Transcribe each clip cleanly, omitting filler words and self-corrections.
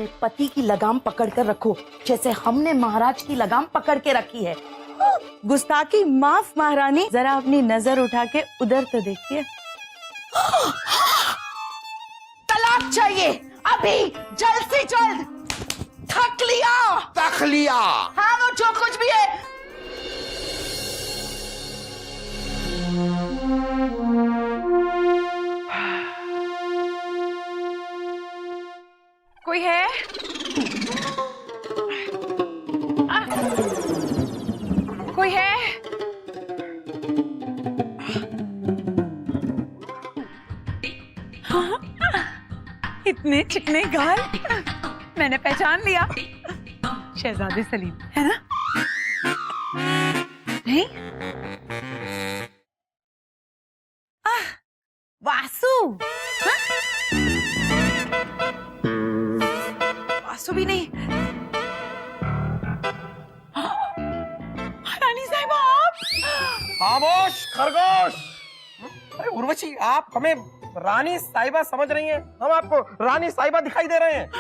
अपने पति की लगाम पकड़ कर रखो जैसे हमने महाराज की लगाम पकड़ के रखी है। गुस्ताखी माफ महारानी, जरा अपनी नजर उठा के उधर तो देखिए। तलाक चाहिए अभी, जल्द से जल्द। थक लिया। हाँ वो जो कुछ भी है। कोई है? कोई है? इतने चिकने गाल, मैंने पहचान लिया। शहजादे सलीम है ना? नहीं? वासु? हाँ? वासु भी नहीं। रानी साहिबा आप? खामोश खरगोश। अरे उर्वशी, आप हमें रानी साहिबा समझ रही हैं, हम आपको रानी साहिबा दिखाई दे रहे हैं।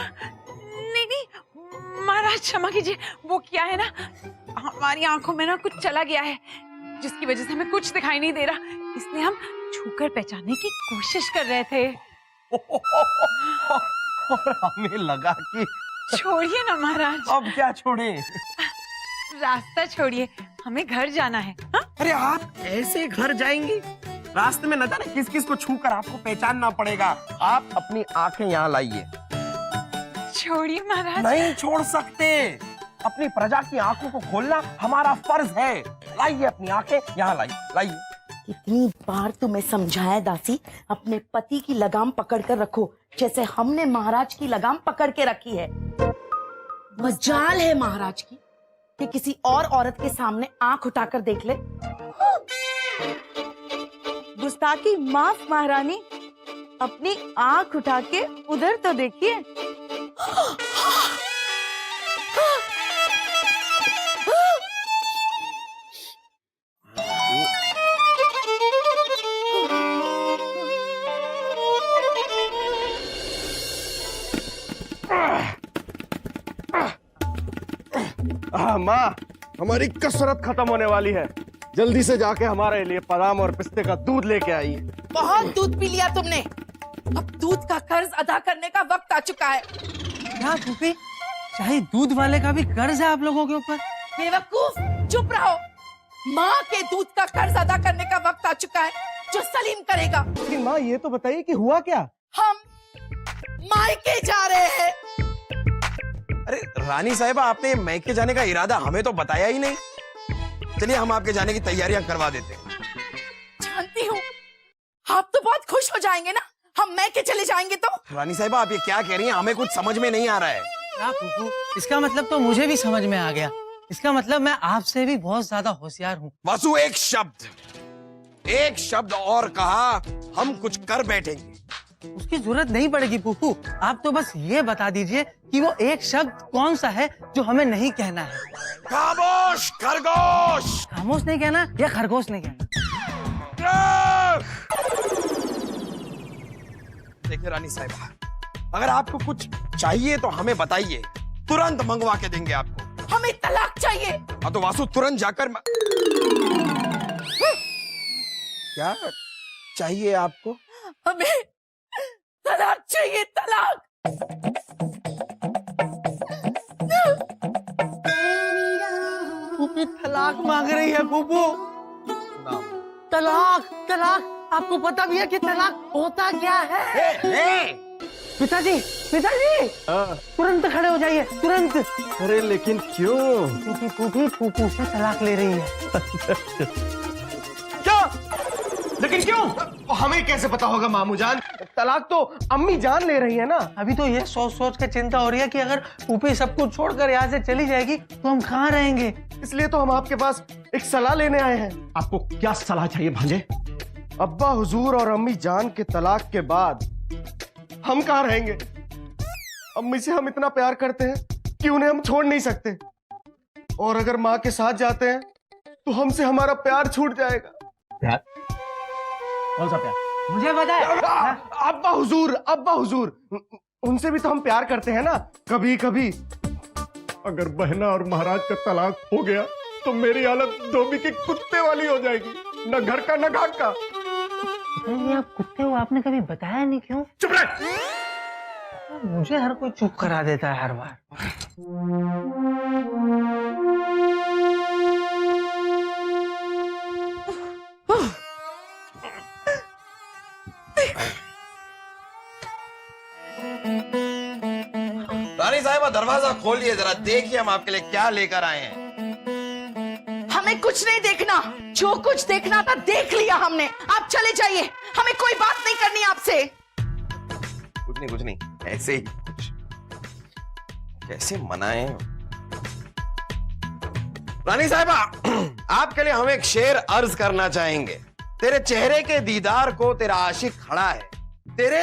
नहीं महाराज क्षमा कीजिए, वो क्या है ना, हमारी आंखों में ना कुछ चला गया है जिसकी वजह से हमें कुछ दिखाई नहीं दे रहा, इसलिए हम छूकर पहचानने की कोशिश कर रहे थे। और हमें लगा कि छोड़िए ना महाराज। अब क्या छोड़े? रास्ता छोड़िए, हमें घर जाना है। हा? अरे आप ऐसे घर जाएंगी? रास्ते में न जाने किस किस को छूकर आपको पहचानना पड़ेगा। आप अपनी आंखें यहाँ लाइए। छोड़िए महाराज। नहीं छोड़ सकते, अपनी प्रजा की आंखों को खोलना हमारा फर्ज है। लाइए अपनी आंखें यहाँ लाइए। कितनी बार तुम्हें समझाया दासी, अपने पति की लगाम पकड़ कर रखो जैसे हमने महाराज की लगाम पकड़ के रखी है। मजाल है महाराज की कि किसी और औरत के सामने आंख उठाकर देख ले। गुस्ताखी माफ महारानी, अपनी आंख उठा के उधर तो देखिए। माँ, हमारी कसरत खत्म होने वाली है, जल्दी से जाके हमारे लिए बादाम और पिस्ते का दूध लेके आइए। बहुत दूध पी लिया तुमने, अब दूध का कर्ज अदा करने का वक्त आ चुका है। क्या फूफी, चाहे दूध वाले का भी कर्ज है आप लोगों के ऊपर? बेवकूफ, चुप रहो। माँ के दूध का कर्ज अदा करने का वक्त आ चुका है, जो सलीम करेगा। लेकिन माँ ये तो बताइए कि हुआ क्या? हम मायके जा रहे हैं। अरे रानी साहिबा, आपने मैके जाने का इरादा हमें तो बताया ही नहीं। चलिए हम आपके जाने की तैयारियां करवा देते हैं। जानती हूँ आप तो बहुत खुश हो जाएंगे ना, हम मैके चले जाएंगे तो। रानी साहिबा, आप ये क्या कह रही हैं? हमें कुछ समझ में नहीं आ रहा है। क्या फूफू, इसका मतलब तो मुझे भी समझ में आ गया। इसका मतलब मैं आपसे भी बहुत ज्यादा होशियार हूँ। वासु, एक शब्द और कहा हम कुछ कर बैठेंगे। उसकी जरूरत नहीं पड़ेगी फूफू, आप तो बस ये बता दीजिए कि वो एक शब्द कौन सा है जो हमें नहीं कहना है। खामोश खरगोश। खामोश नहीं कहना या खरगोश नहीं कहना? देखिए रानी साहिबा, अगर आपको कुछ चाहिए तो हमें बताइए, तुरंत मंगवा के देंगे आपको। हमें तलाक चाहिए। हाँ तो वासु, तुरंत जाकर क्या चाहिए आपको? हमें तलाक चाहिए, तलाक। फूफी तलाक मांग रही है फूफू। तलाक, आपको पता भी है कि तलाक होता क्या है? पिताजी, तुरंत खड़े हो जाइए, तुरंत। अरे लेकिन क्यों? क्योंकि फूफी फूफू से तलाक ले रही है। क्या? लेकिन क्यों? हमें कैसे पता होगा मामू जान? तलाक तो अम्मी जान ले रही है ना। अभी तो ये सोच के चिंता हो रही है कि अगर फूफी सब कुछ छोड़कर यहाँ से चली जाएगी तो हम कहाँ रहेंगे। इसलिए तो हम आपके पास एक सलाह लेने आए हैं। आपको क्या सलाह चाहिए भांजे? अब्बा हुजूर और अम्मी जान के तलाक के बाद हम कहाँ रहेंगे? अम्मी से हम इतना प्यार करते हैं कि उन्हें हम छोड़ नहीं सकते, और अगर माँ के साथ जाते हैं तो हमसे हमारा प्यार छूट जाएगा। प्यार? कौन सा प्यार? मुझे बताए। अब्बा हुजूर, उनसे भी तो हम प्यार करते हैं ना कभी कभी। अगर बहना और महाराज का तलाक हो गया तो मेरी हालत धोबी के कुत्ते वाली हो जाएगी, न घर का न घाट का। पिताजी आप कुत्ते हो, आपने कभी बताया नहीं क्यों? चुप रह। मुझे हर कोई चुप करा देता है हर बार। रानी साहिबा दरवाजा खोलिए जरा, देखिए हम आपके लिए क्या लेकर आए हैं। हमें कुछ नहीं देखना, जो कुछ देखना था देख लिया हमने। आप चले जाइए, हमें कोई बात नहीं करनी आपसे। कुछ नहीं, ऐसे ही कुछ कैसे मनाएं। रानी साहिबा आपके लिए हम एक शेर अर्ज करना चाहेंगे। तेरे चेहरे के दीदार को तेरा आशिक खड़ा है, तेरे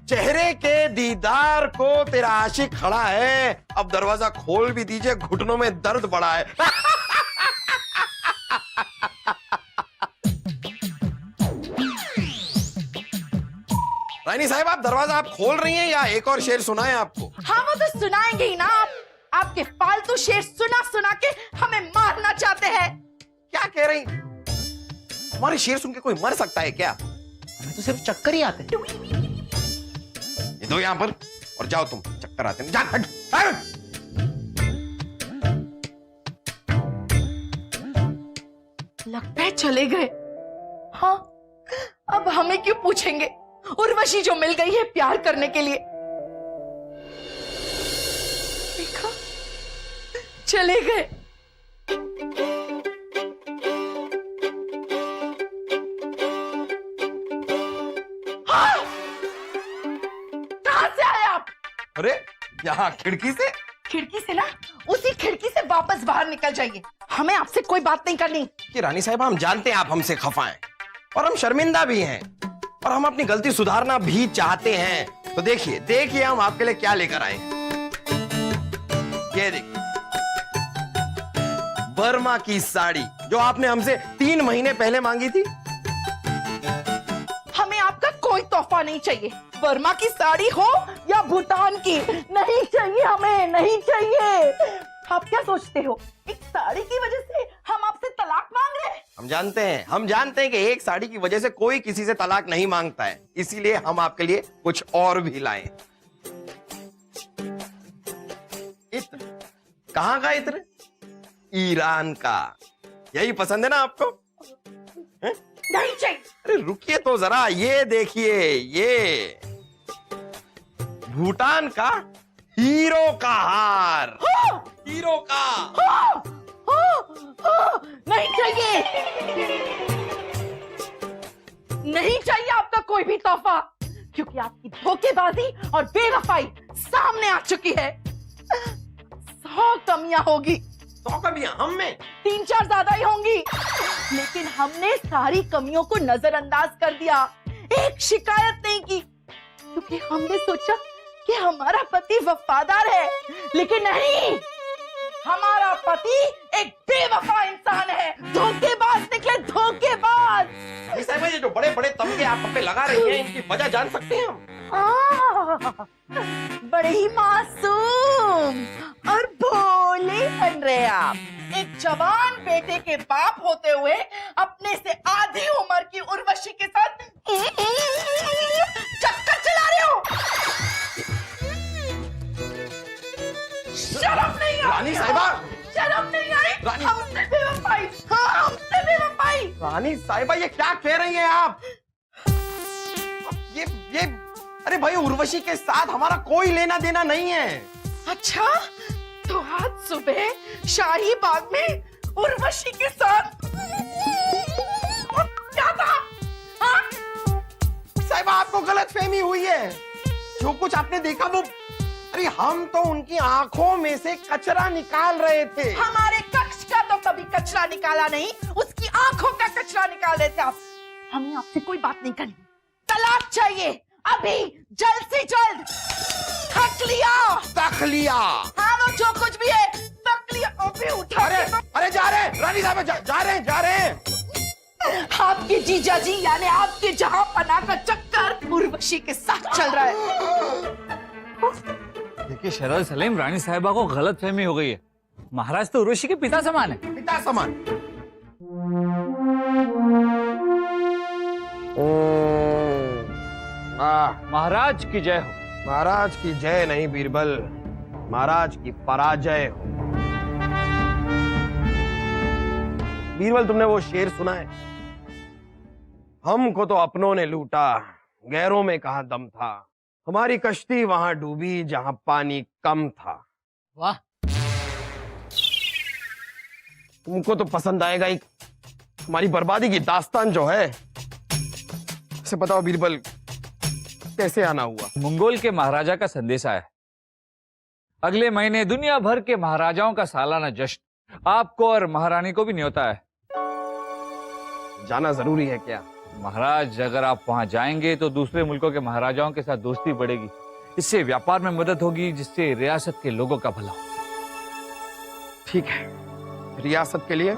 चेहरे के दीदार को तेरा आशिक खड़ा है। अब दरवाजा खोल भी दीजिए, घुटनों में दर्द बड़ा है। रानी साहब आप दरवाजा आप खोल रही हैं या एक और शेर सुनाएं आपको? हाँ वो तो सुनाएंगे ही ना। आपके फालतू शेर सुना सुना के हमें मारना चाहते हैं। क्या कह रही? हमारे शेर सुन के कोई मर सकता है क्या? हमें तो सिर्फ चक्कर ही आते हैं। ये दो यहाँ पर और जाओ, तुम चक्कर आते हैं। जा, हट, हट। लगता है चले गए। हाँ अब हमें क्यों पूछेंगे? उर्वशी जो मिल गई है प्यार करने के लिए। देखा, चले गए। हाँ! कहां से आए आप? अरे यहाँ खिड़की से। खिड़की से ना, उसी खिड़की से वापस बाहर निकल जाइए। हमें आपसे कोई बात नहीं करनी। कि रानी साहब हम जानते हैं आप हमसे खफा हैं और हम शर्मिंदा भी हैं और हम अपनी गलती सुधारना भी चाहते हैं। तो देखिए देखिए हम आपके लिए क्या लेकर आए हैं। ये देखिए बर्मा की साड़ी जो आपने हमसे 3 महीने पहले मांगी थी। हमें आपका कोई तोहफा नहीं चाहिए। बर्मा की साड़ी हो या भूटान की, नहीं चाहिए, हमें नहीं चाहिए। आप क्या सोचते हो एक साड़ी की वजह से हम आपसे तलाक मांग रहे हैं? हम जानते हैं कि एक साड़ी की वजह से कोई किसी से तलाक नहीं मांगता है, इसीलिए हम आपके लिए कुछ और भी लाए। इत्र। कहाँ का इत्र? ईरान का। यही पसंद है ना आपको? है? नहीं चाहिए। अरे रुकिए तो जरा, ये देखिए, ये भूटान का हीरो का हार। हाँ! हीरो का। हाँ! नहीं चाहिए, नहीं चाहिए आपका कोई भी तोहफा, क्योंकि आपकी धोखेबाजी और बेवफाई सामने आ चुकी है। 100 कमियां होगी। 100 कमियां हम में? 3-4 ज्यादा ही होंगी, लेकिन हमने सारी कमियों को नजरअंदाज कर दिया, एक शिकायत नहीं की, क्योंकि हमने सोचा कि हमारा पति वफादार है, लेकिन नहीं, हमारा पति एक बेवफा इंसान है, धोखेबाज निकले, धोखेबाज। ये जो बड़े बड़े तमगे आप पे लगा रही हैं, इनकी वजह जान सकते हैं हम? बड़े ही मासूम और भोले बन रहे आप। एक जवान बेटे के बाप होते हुए अपने से आधी उम्र की उर्वशी के साथ चक्कर चला रहे हो। शर्म नहीं आई? रानी साहिबा, शर्म नहीं आई? रानी- हमसे बेवफाई, हाँ हमसे बेवफाई। रानी साहिबा ये क्या कह रही हैं आप? ये अरे भाई उर्वशी के साथ हमारा कोई लेना देना नहीं है। अच्छा, तो आज सुबह शाही बाग में उर्वशी के साथ क्या था? हाँ? साहिबा आपको गलतफहमी हुई है। जो कुछ आपने देखा वो, अरे हम तो उनकी आंखों में से कचरा निकाल रहे थे। हमारे कक्ष का तो कभी कचरा निकाला नहीं, उसकी आंखों का कचरा निकाल रहे थे आप। हमें आपसे कोई बात नहीं करनी, तलाक चाहिए अभी, जल्द से जल्द। थक लिया। हाँ वो जो कुछ भी है, थक लिया। अभी उठा। अरे जा रहे हैं रानी साहब, जा रहे हैं। आपके जीजा जी यानी आपके जहां पना का चक्कर उर्वशी के साथ चल रहा है। देखिए शहजाद सलीम, रानी साहिबा को गलतफहमी हो गई है। महाराज तो उर्वशी के पिता समान है। पिता समान। महाराज की जय हो। महाराज की जय नहीं बीरबल, महाराज की पराजय हो। बीरबल, तुमने वो शेर सुना है? हमको तो अपनों ने लूटा, गैरों में कहाँ दम था। हमारी कश्ती वहां डूबी जहां पानी कम था। वाह। तुमको तो पसंद आएगा ही। हमारी बर्बादी की दास्तान जो है, से बताओ बीरबल, कैसे आना हुआ? मंगोल के महाराजा का संदेश आया है। अगले महीने दुनिया भर के महाराजाओं का सालाना जश्न, आपको और महारानी को भी न्योता है। जाना जरूरी है क्या? महाराज, अगर आप वहां जाएंगे तो दूसरे मुल्कों के महाराजाओं के साथ दोस्ती बढ़ेगी। इससे व्यापार में मदद होगी, जिससे रियासत के लोगों का भला हो। ठीक है, रियासत के लिए,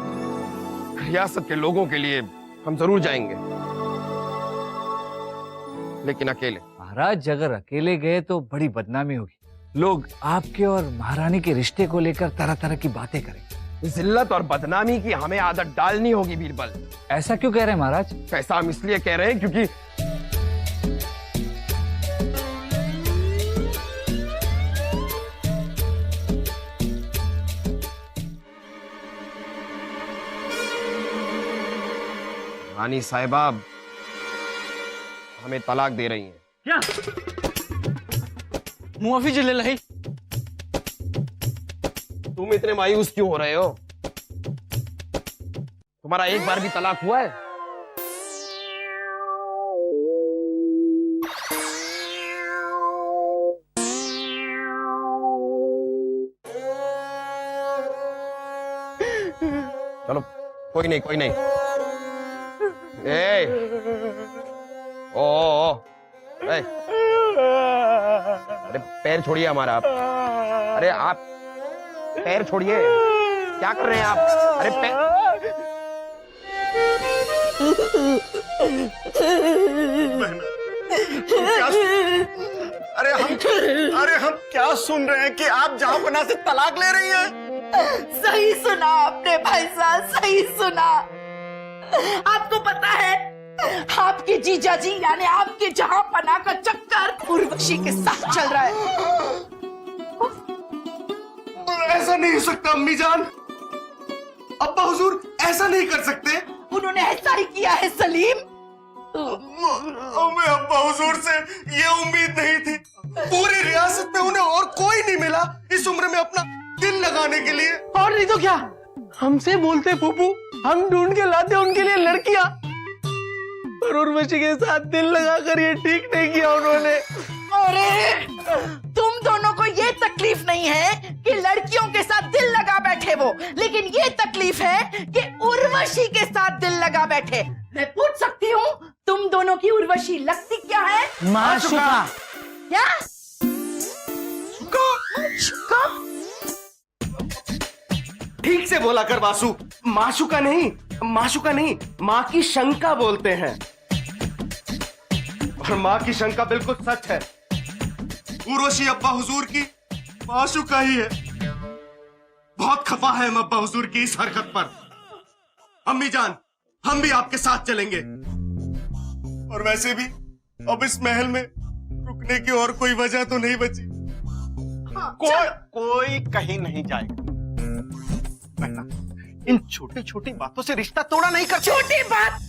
रियासत के लोगों के लिए हम जरूर जाएंगे, लेकिन अकेले। महाराज, अगर अकेले गए तो बड़ी बदनामी होगी। लोग आपके और महारानी के रिश्ते को लेकर तरह तरह की बातें करेंगे। जिल्लत और बदनामी की हमें आदत डालनी होगी बीरबल। ऐसा क्यों कह रहे हैं महाराज? ऐसा हम इसलिए कह रहे हैं क्योंकि रानी साहिबा हमें तलाक दे रही हैं। क्या मुआफी ले लाई? तुम इतने मायूस क्यों हो रहे हो? तुम्हारा एक बार भी तलाक हुआ है? चलो, कोई नहीं, कोई नहीं। ए, ओ, ए, अरे पैर छोड़िए हमारा आप। अरे आप पैर छोड़िए, क्या कर रहे हैं आप? अरे अरे हम क्या सुन रहे हैं कि आप जहांपना से तलाक ले रही हैं? सही सुना आपने भाई साहब, सही सुना। आपको पता है, आपके जीजा जी यानी आपके जहांपना का चक्कर उर्वशी के साथ चल रहा है। ऐसा नहीं हो सकता अम्मी जान, अब्बा हुजूर ऐसा नहीं कर सकते। उन्होंने ऐसा ही किया है सलीम। हमें अब्बा हुजूर से ये उम्मीद नहीं थी। पूरी रियासत में उन्हें और कोई नहीं मिला इस उम्र में अपना दिल लगाने के लिए। और नहीं तो क्या, हमसे बोलते फूफू, हम ढूंढ के लाते उनके लिए लड़कियां, और उर्वशी के साथ दिल लगाकर ये ठीक नहीं किया उन्होंने। अरे तुम दोनों को ये तकलीफ नहीं है कि लड़कियों के साथ दिल लगा बैठे वो, लेकिन ये तकलीफ है कि उर्वशी के साथ दिल लगा बैठे। मैं पूछ सकती हूँ, तुम दोनों की उर्वशी लगती क्या है? माशुका। क्या? माशुका? ठीक से बोला कर वासु, माशुका नहीं, माशुका नहीं, माँ की शंका बोलते हैं। और माँ की शंका बिल्कुल सच है। उर्वशी अब्बा हुजूर की माशुका ही है। बहुत खफा है हम अब्बा हुजूर की इस हरकत पर। अम्मी जान, हम भी आपके साथ चलेंगे। और वैसे भी अब इस महल में रुकने की और कोई वजह तो नहीं बची। कोई कहीं नहीं जाएगा। इन छोटी छोटी बातों से रिश्ता तोड़ा नहीं कर। छोटी बात?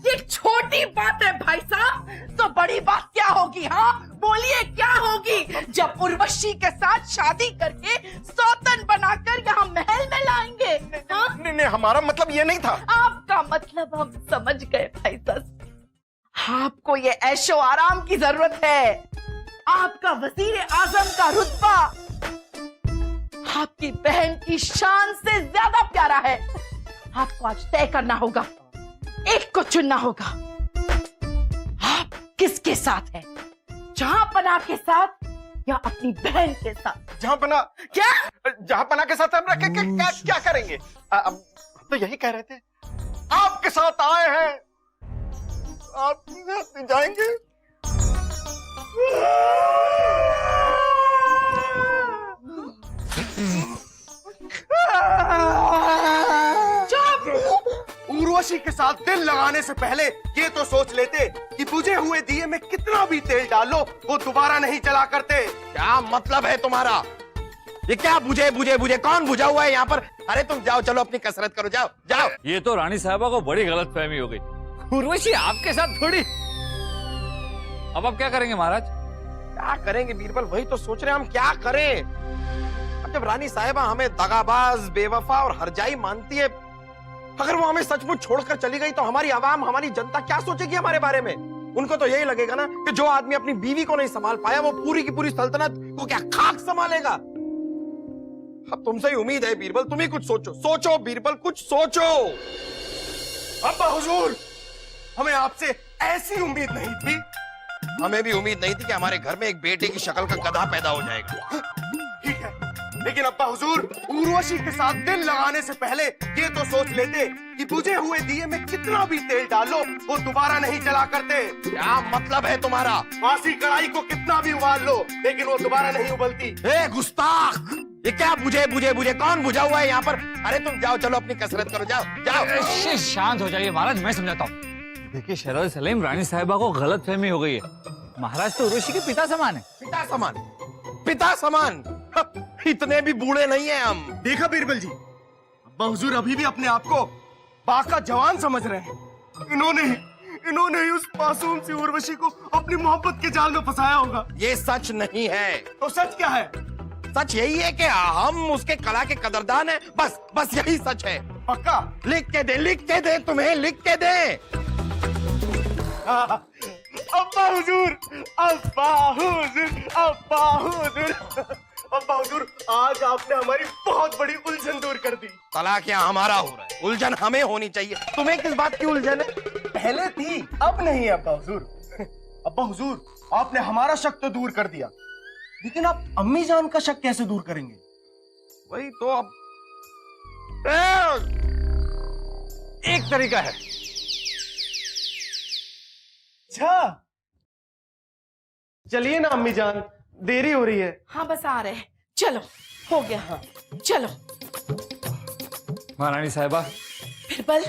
ये छोटी बात है भाई साहब, तो बड़ी बात क्या होगी? हाँ बोलिए, क्या होगी जब उर्वशी के साथ शादी करके सौतन बनाकर यहाँ महल में लाएंगे? हाँ? नहीं, हमारा मतलब ये नहीं था। आपका मतलब हम समझ गए भाई साहब। आपको ये ऐशो आराम की जरूरत है। आपका वजीर आजम का रुतबा आपकी बहन की शान से ज्यादा प्यारा है। आपको आज तय करना होगा, एक को चुनना होगा। आप किसके साथ हैं? जहांपना के साथ या अपनी बहन के साथ? जहांपना। क्या? जहांपना के साथ हम रख के क्या करेंगे? अब तो यही कह रहे थे, आपके साथ आए हैं, आपके साथ जाएंगे। उर्वशी के साथ दिल लगाने से पहले ये तो सोच लेते कि बुझे हुए दिए में कितना भी तेल डालो वो दोबारा नहीं जला करते। क्या मतलब है तुम्हारा? ये क्या बुझे बुझे बुझे, कौन बुझा हुआ है यहाँ पर? अरे तुम जाओ, चलो अपनी कसरत करो, जाओ जाओ। ये तो रानी साहबा को बड़ी गलतफहमी हो गई। उर्वशी आपके साथ थोड़ी। अब आप क्या करेंगे महाराज? क्या करेंगे बीरबल, वही तो सोच रहे हैं हम क्या करें। अब जब रानी साहिबा हमें दगाबाज, बेवफा और हरजाई मानती है, अगर वो हमें सचमुच छोड़कर चली गई तो हमारी आवाम, हमारी जनता क्या सोचेगी हमारे बारे में? उनको तो यही लगेगा ना कि जो आदमी अपनी बीवी को नहीं संभाल पाया वो पूरी की पूरी सल्तनत को क्या खाक संभालेगा। अब तुमसे ही उम्मीद है बीरबल, तुम ही कुछ सोचो, सोचो बीरबल, कुछ सोचो। अब्बा हुजूर, हमें आपसे ऐसी उम्मीद नहीं थी। हमें भी उम्मीद नहीं थी कि हमारे घर में एक बेटे की शक्ल का गधा पैदा हो जाएगा। ठीक है, लेकिन अब्बा हुजूर, उर्वशी के साथ दिल लगाने से पहले ये तो सोच लेते कि बुझे हुए दिए में कितना भी तेल डालो वो दोबारा नहीं जला करते। क्या मतलब है तुम्हारा? बासी कढ़ाई को कितना भी उबाल लो लेकिन वो दोबारा नहीं उबलती। ए गुस्ताख, ये क्या बुझे बुझे बुझे, कौन बुझा हुआ है यहाँ पर? अरे तुम जाओ, चलो अपनी कसरत करो, जाओ जाओ। शांत हो जाइए महाराज, मैं समझाता हूँ। देखिए शहजादी सलीम, रानी साहिबा को गलतफहमी हो गई है। महाराज तो उर्वशी के पिता समान है। पिता समान? पिता समान? इतने भी बूढ़े नहीं है हम। देखा बीरबल जी, अब्बा हुजूर अभी भी अपने आप को बाका जवान समझ रहे हैं। इन्होंने ही उस मासूम सी उर्वशी को अपनी मोहब्बत के जाल में फंसाया होगा। ये सच नहीं है। तो सच क्या है? सच यही है कि हम उसके कला के कदरदान हैं। बस यही सच है। पक्का? लिख के दे, तुम्हें लिख के दे। अब्बा हुजूर, अब्बा हुजूर, अब्बा हुजूर, अब्बा हुजूर, आज आपने हमारी बहुत बड़ी उलझन दूर कर दी। तलाक यहाँ हमारा हो रहा है, उलझन हमें होनी चाहिए। तुम्हें किस बात की उलझन है? पहले थी, अब नहीं अब्बा हुजूर। अब्बा हुजूर, आपने हमारा शक तो दूर कर दिया, लेकिन आप अम्मी जान का शक कैसे दूर करेंगे? वही तो। अब एक तरीका है। अच्छा, चलिए ना अम्मी जान, देरी हो रही है। हाँ बस आ रहे हैं, चलो हो गया। हाँ चलो। महारानी साहिबा, बिरबल,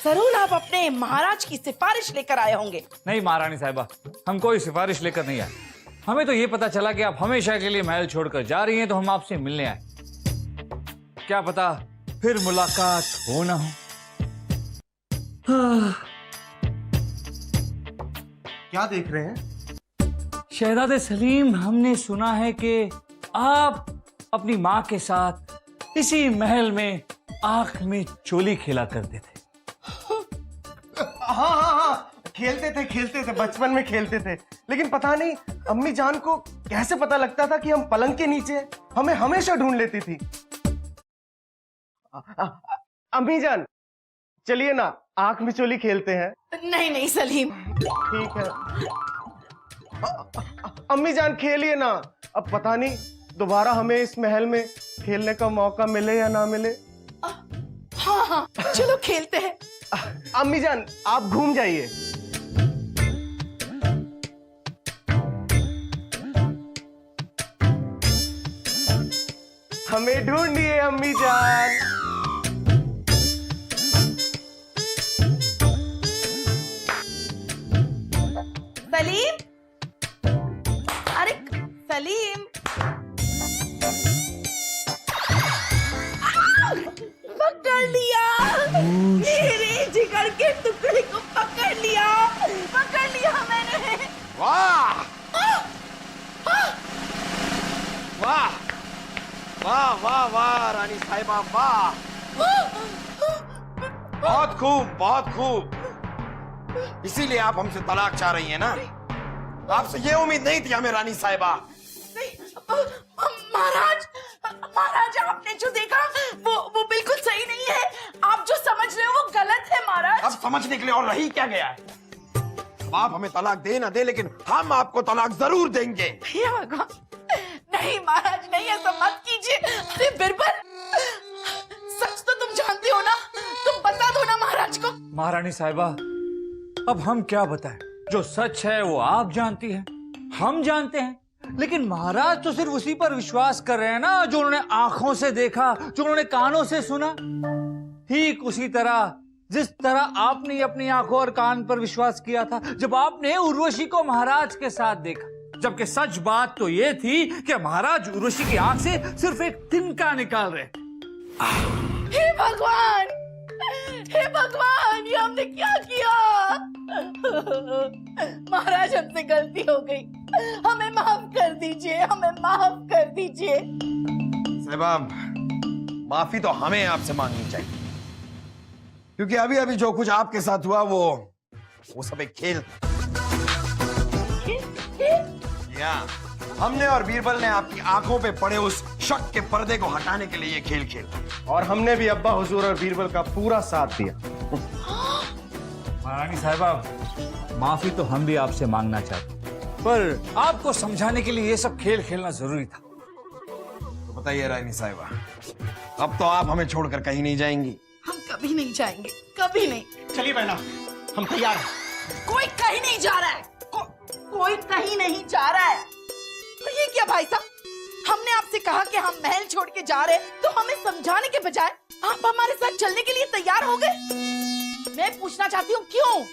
जरूर आप अपने महाराज की सिफारिश लेकर आए होंगे। नहीं महारानी साहिबा, हम कोई सिफारिश लेकर नहीं आए। हमें तो ये पता चला कि आप हमेशा के लिए महल छोड़कर जा रही हैं, तो हम आपसे मिलने आए। क्या पता फिर मुलाकात हो ना हो। क्या देख रहे हैं? शहजादे सलीम, हमने सुना है कि आप अपनी माँ के साथ इसी महल में आंख में चोली खेला करते थे। हाँ, खेलते थे, बचपन में खेलते थे। लेकिन पता नहीं अम्मी जान को कैसे पता लगता था कि हम पलंग के नीचे हैं। हमें हमेशा ढूंढ लेती थी। अम्मी जान, चलिए ना, आंख में चोली खेलते हैं। नहीं सलीम। ठीक है। अम्मी जान, खेलिए ना। अब पता नहीं दोबारा हमें इस महल में खेलने का मौका मिले या ना मिले। हाँ चलो खेलते हैं। अम्मी जान, आप घूम जाइए। हमें ढूंढिए अम्मी जान। सलीम, अरे सलीम, पकड़ लिया। मेरे जिगर के टुकड़े को पकड़ लिया मैंने। वाह वाह वाह वाह वाह रानी साहिबा, वाह, बहुत खूब, बहुत खूब। इसीलिए आप हमसे तलाक चाह रही हैं ना? आपसे ये उम्मीद नहीं थी हमें रानी साहिबा। महाराज, आपने जो देखा वो बिल्कुल सही नहीं है। आप जो समझ रहे हो वो गलत है महाराज। अब समझने के लिए और रही क्या गया है? अब आप हमें तलाक दे ना दे, लेकिन हम आपको तलाक जरूर देंगे। हे भगवान, नहीं महाराज, नहीं, ऐसा मत कीजिए। अरे बिरबल, सच तो तुम जानते हो ना, तुम बता दो ना महाराज को। महारानी साहिबा, अब हम क्या बताएं? जो सच है वो आप जानती हैं, हम जानते हैं। लेकिन महाराज तो सिर्फ उसी पर विश्वास कर रहे हैं ना जो उन्होंने आंखों से देखा, जो उन्होंने कानों से सुना। ठीक उसी तरह जिस तरह आपने अपनी आंखों और कान पर विश्वास किया था जब आपने उर्वशी को महाराज के साथ देखा, जबकि सच बात तो यह थी कि महाराज उर्वशी की आंख से सिर्फ एक तिनका निकाल रहे। हे भगवान, हे भगवान, ये हमने क्या किया? महाराज हमसे गलती हो गई, हमें माफ कर दीजिए, हमें माफ कर दीजिए। साहिबा, माफी तो हमें आपसे मांगनी चाहिए, क्योंकि अभी अभी जो कुछ आपके साथ हुआ वो सब एक खेल था। या हमने और बीरबल ने आपकी आंखों पे पड़े उस शक के पर्दे को हटाने के लिए ये खेल खेला, और हमने भी अब्बा हुजूर और बीरबल का पूरा साथ दिया। महारानी साहिबा, माफी तो हम भी आपसे मांगना चाहते, पर आपको समझाने के लिए ये सब खेल खेलना जरूरी था। तो बताइए रानी साहिबा, अब तो आप हमें छोड़कर कहीं नहीं जाएंगी? हम कभी नहीं जाएंगे, कभी नहीं। चलिए बहना, हम तैयार हैं। कोई कहीं नहीं जा रहा है, कोई कहीं नहीं जा रहा है। तो ये क्या भाई साहब, हमने आपसे कहा कि हम महल छोड़ के जा रहे हैं, तो हमें समझाने के बजाय आप हमारे साथ चलने के लिए तैयार हो गए। मैं पूछना चाहती हूँ क्यों?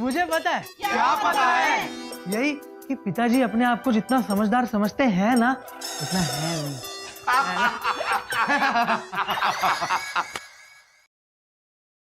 मुझे पता है। क्या पता है? यही कि पिताजी अपने आप को जितना समझदार समझते हैं ना, उतना है नहीं।